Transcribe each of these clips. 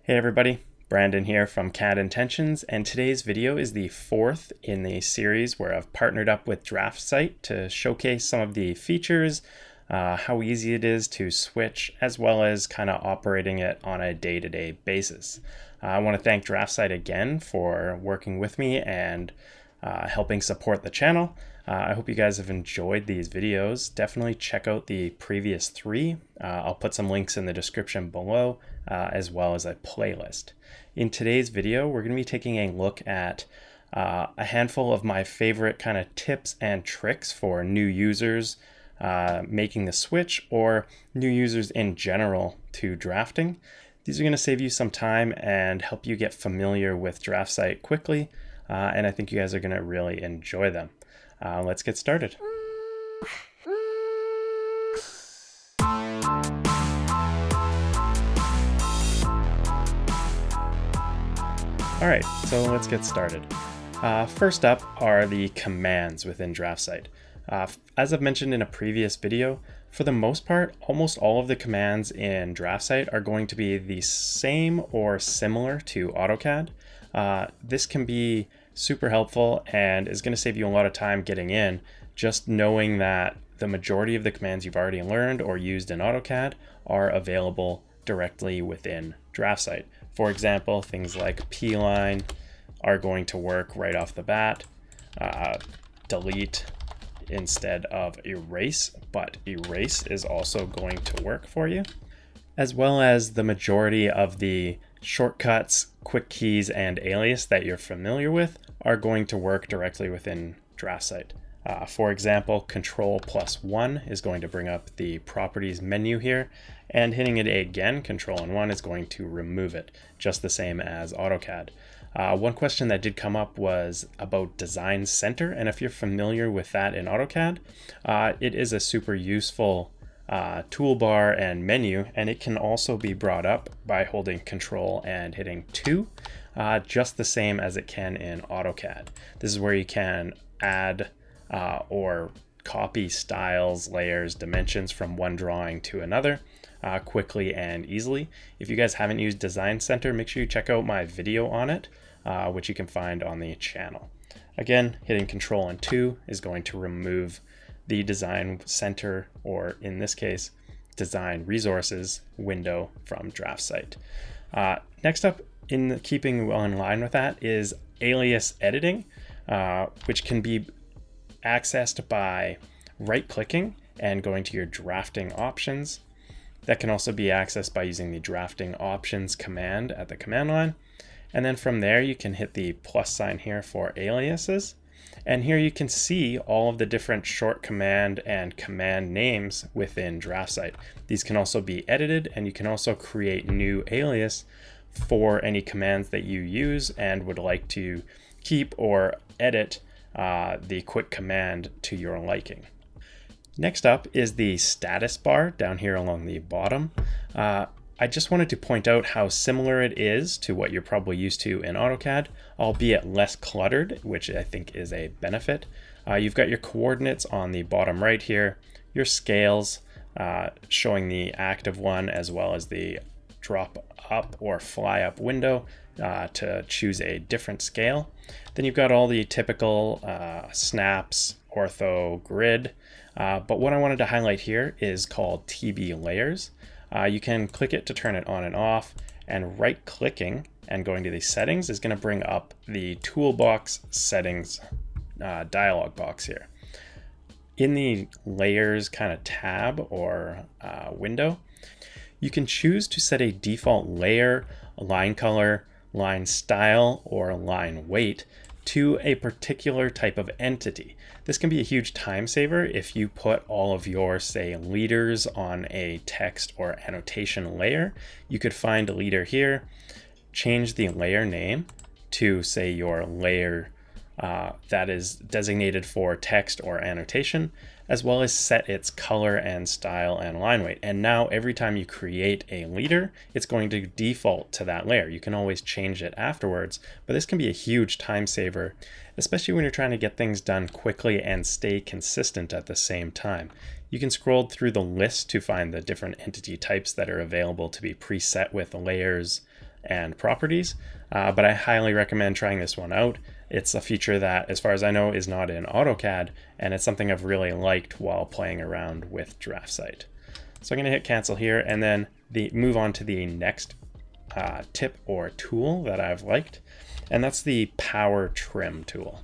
Hey everybody, Brandon here from cadintentions, and today's video is the fourth in the series where I've partnered up with DraftSight to showcase some of the features, how easy it is to switch, as well as kind of operating it on a day-to-day basis. I want to thank DraftSight again for working with me and helping support the channel. I hope you guys have enjoyed these videos. Definitely check out the previous three. I'll put some links in the description below, as well as a playlist. In today's video, we're going to be taking a look at a handful of my favorite kind of tips and tricks for new users making the switch, or new users in general to drafting. These are going to save you some time and help you get familiar with DraftSight quickly, and I think you guys are going to really enjoy them. Let's get started. All right, so let's get started. First up are the commands within DraftSight. As I've mentioned in a previous video, for the most part, almost all of the commands in DraftSight are going to be the same or similar to AutoCAD. This can be super helpful and is going to save you a lot of time getting in, just knowing that the majority of the commands you've already learned or used in AutoCAD are available directly within DraftSight. For example, things like P-line are going to work right off the bat. Delete instead of erase, but erase is also going to work for you, as well as the majority of the shortcuts, quick keys, and alias that you're familiar with are going to work directly within DraftSight. For example, Control+1 is going to bring up the properties menu here, and hitting it again, Control and 1, is going to remove it, just the same as AutoCAD. One question that did come up was about Design Center, and if you're familiar with that in AutoCAD, it is a super useful toolbar and menu, and it can also be brought up by holding Control and hitting 2, just the same as it can in AutoCAD. This is where you can add or copy styles, layers, dimensions from one drawing to another quickly and easily. If you guys haven't used Design Center, make sure you check out my video on it, which you can find on the channel. Again, hitting Control and 2 is going to remove the Design Center, or in this case, Design Resources window from DraftSight. Next up, in keeping well in line with that, is alias editing, which can be accessed by right-clicking and going to your drafting options. That can also be accessed by using the drafting options command at the command line. And then from there, you can hit the plus sign here for aliases. And here you can see all of the different short command and command names within DraftSight. These can also be edited, and you can also create new alias for any commands that you use and would like to keep or edit the quick command to your liking. Next up is the status bar down here along the bottom. I just wanted to point out how similar it is to what you're probably used to in AutoCAD, albeit less cluttered, which I think is a benefit. You've got your coordinates on the bottom right here, your scales showing the active one, as well as the drop up or fly up window to choose a different scale. Then you've got all the typical snaps, ortho, grid. But what I wanted to highlight here is called TB layers. You can click it to turn it on and off, and right clicking and going to the settings is going to bring up the toolbox settings dialog box here. In the layers kind of tab or window, you can choose to set a default layer, line color, line style, or line weight to a particular type of entity. This can be a huge time saver if you put all of your, say, leaders on a text or annotation layer. You could find a leader here, change the layer name to, say, your layer that is designated for text or annotation, as well as set its color and style and line weight. And now every time you create a leader, it's going to default to that layer. You can always change it afterwards, but this can be a huge time saver, especially when you're trying to get things done quickly and stay consistent at the same time. You can scroll through the list to find the different entity types that are available to be preset with layers, and properties, but I highly recommend trying this one out. It's a feature that, as far as I know, is not in AutoCAD, and it's something I've really liked while playing around with DraftSight. So I'm going to hit cancel here, and then move on to the next tip or tool that I've liked, and that's the power trim tool.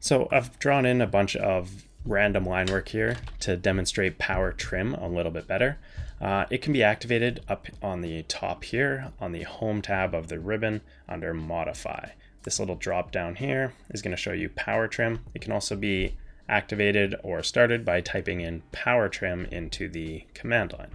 So I've drawn in a bunch of random line work here to demonstrate power trim a little bit better. It can be activated up on the top here on the home tab of the ribbon under modify. This little drop down here is going to show you power trim. It can also be activated or started by typing in power trim into the command line.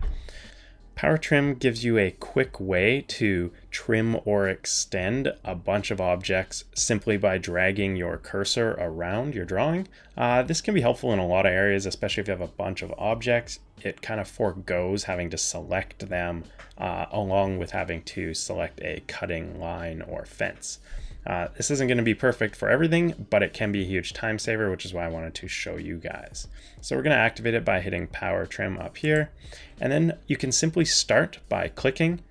Power trim gives you a quick way to trim or extend a bunch of objects simply by dragging your cursor around your drawing. This can be helpful in a lot of areas, especially if you have a bunch of objects. It kind of forgoes having to select them along with having to select a cutting line or fence. This isn't going to be perfect for everything, but it can be a huge time saver, which is why I wanted to show you guys. So we're going to activate it by hitting power trim up here, and then you can simply start by clicking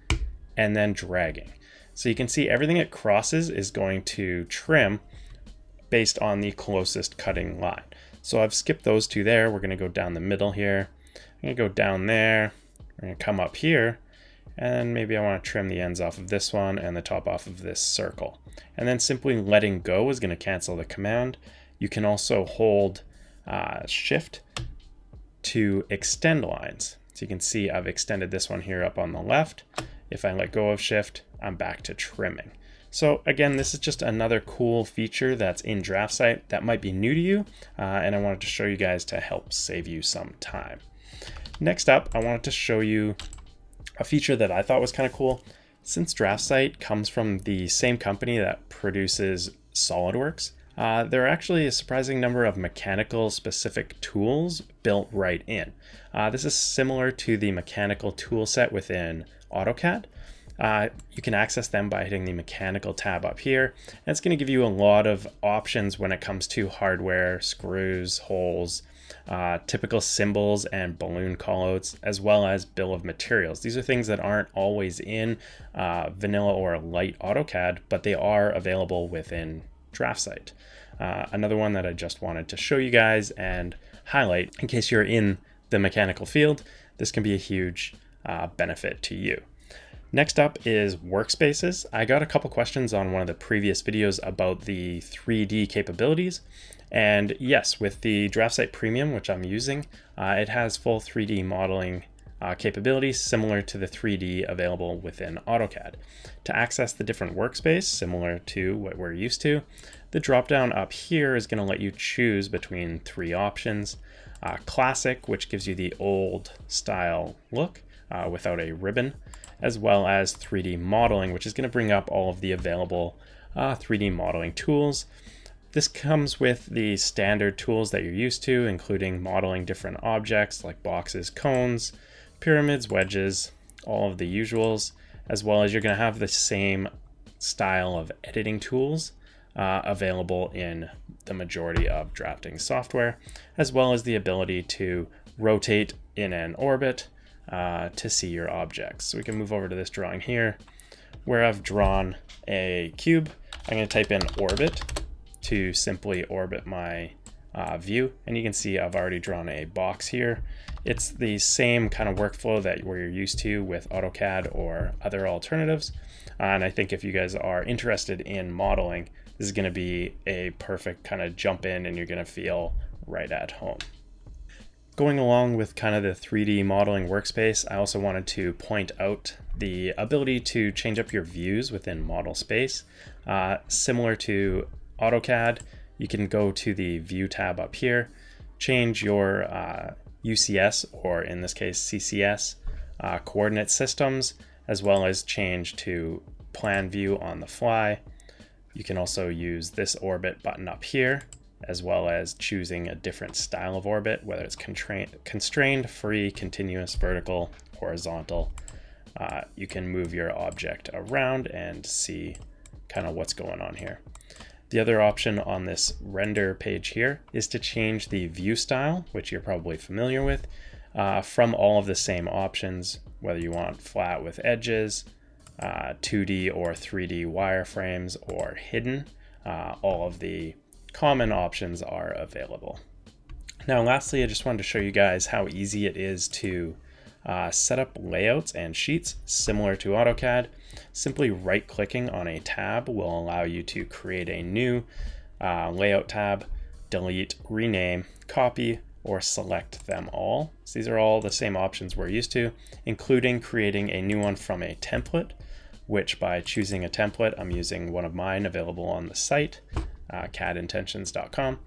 and then dragging. So you can see everything it crosses is going to trim based on the closest cutting line. So I've skipped those two there. We're going to go down the middle here. I'm going to go down there. We're going to come up here. And maybe I want to trim the ends off of this one and the top off of this circle. And then simply letting go is going to cancel the command. You can also hold shift to extend lines. So you can see I've extended this one here up on the left. If I let go of shift, I'm back to trimming. So again, this is just another cool feature that's in DraftSight that might be new to you, and I wanted to show you guys to help save you some time. Next up, I wanted to show you a feature that I thought was kind of cool. Since DraftSight comes from the same company that produces SolidWorks, there are actually a surprising number of mechanical specific tools built right in. This is similar to the mechanical tool set within AutoCAD. You can access them by hitting the mechanical tab up here. And it's going to give you a lot of options when it comes to hardware, screws, holes, typical symbols and balloon callouts, as well as bill of materials. These are things that aren't always in vanilla or light AutoCAD, but they are available within DraftSight. Another one that I just wanted to show you guys and highlight in case you're in the mechanical field, this can be a huge benefit to you. Next up is workspaces. I got a couple questions on one of the previous videos about the 3D capabilities. And yes, with the DraftSight Premium, which I'm using, it has full 3D modeling capabilities similar to the 3D available within AutoCAD. To access the different workspace, similar to what we're used to, the drop-down up here is going to let you choose between three options. Classic, which gives you the old style look without a ribbon, as well as 3D modeling, which is going to bring up all of the available 3D modeling tools. This comes with the standard tools that you're used to, including modeling different objects like boxes, cones, pyramids, wedges, all of the usuals, as well as you're going to have the same style of editing tools available in the majority of drafting software, as well as the ability to rotate in an orbit to see your objects. So we can move over to this drawing here where I've drawn a cube. I'm going to type in orbit to simply orbit my view, and you can see I've already drawn a box here. It's the same kind of workflow that we're used to with AutoCAD or other alternatives, and I think if you guys are interested in modeling, this is going to be a perfect kind of jump in and you're going to feel right at home. Going along with kind of the 3D modeling workspace, I also wanted to point out the ability to change up your views within model space. Similar to AutoCAD, you can go to the View tab up here, change your UCS, or in this case CCS, coordinate systems, as well as change to Plan View on the fly. You can also use this orbit button up here, as well as choosing a different style of orbit, whether it's constrained, free, continuous, vertical, horizontal. You can move your object around and see kind of what's going on here. The other option on this render page here is to change the view style, which you're probably familiar with, from all of the same options, whether you want flat with edges, 2D or 3D wireframes, or hidden. All of the common options are available. Now, lastly, I just wanted to show you guys how easy it is to set up layouts and sheets similar to AutoCAD. Simply right-clicking on a tab will allow you to create a new layout tab, delete, rename, copy, or select them all. So these are all the same options we're used to, including creating a new one from a template, which by choosing a template, I'm using one of mine available on the site, cadintentions.com.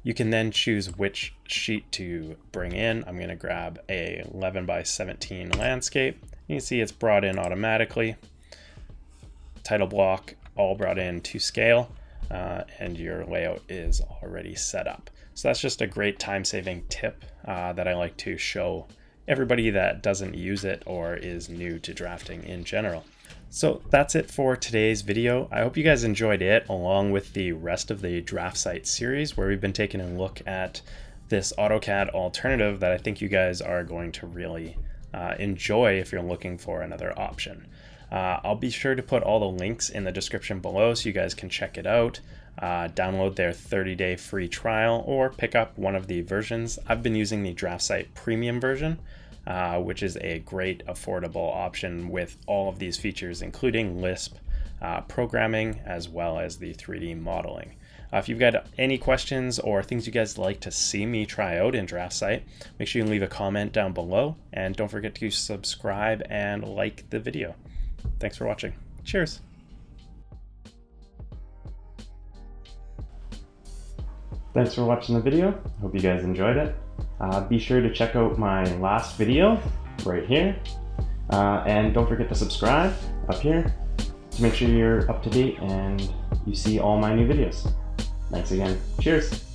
You can then choose which sheet to bring in. I'm going to grab a 11 by 17 landscape. You can see it's brought in automatically. Title block all brought in to scale, and your layout is already set up. So that's just a great time-saving tip that I like to show everybody that doesn't use it or is new to drafting in general. So that's it for today's video. I hope you guys enjoyed it, along with the rest of the DraftSight series, where we've been taking a look at this AutoCAD alternative that I think you guys are going to really enjoy if you're looking for another option. I'll be sure to put all the links in the description below so you guys can check it out, download their 30-day free trial, or pick up one of the versions. I've been using the DraftSight Premium version, which is a great affordable option with all of these features, including Lisp programming, as well as the 3D modeling. If you've got any questions or things you guys like to see me try out in DraftSight, make sure you leave a comment down below, and don't forget to subscribe and like the video. Thanks for watching. Cheers. Thanks for watching the video. Hope you guys enjoyed it. Be sure to check out my last video right here. And don't forget to subscribe up here to make sure you're up to date and you see all my new videos. Thanks again. Cheers.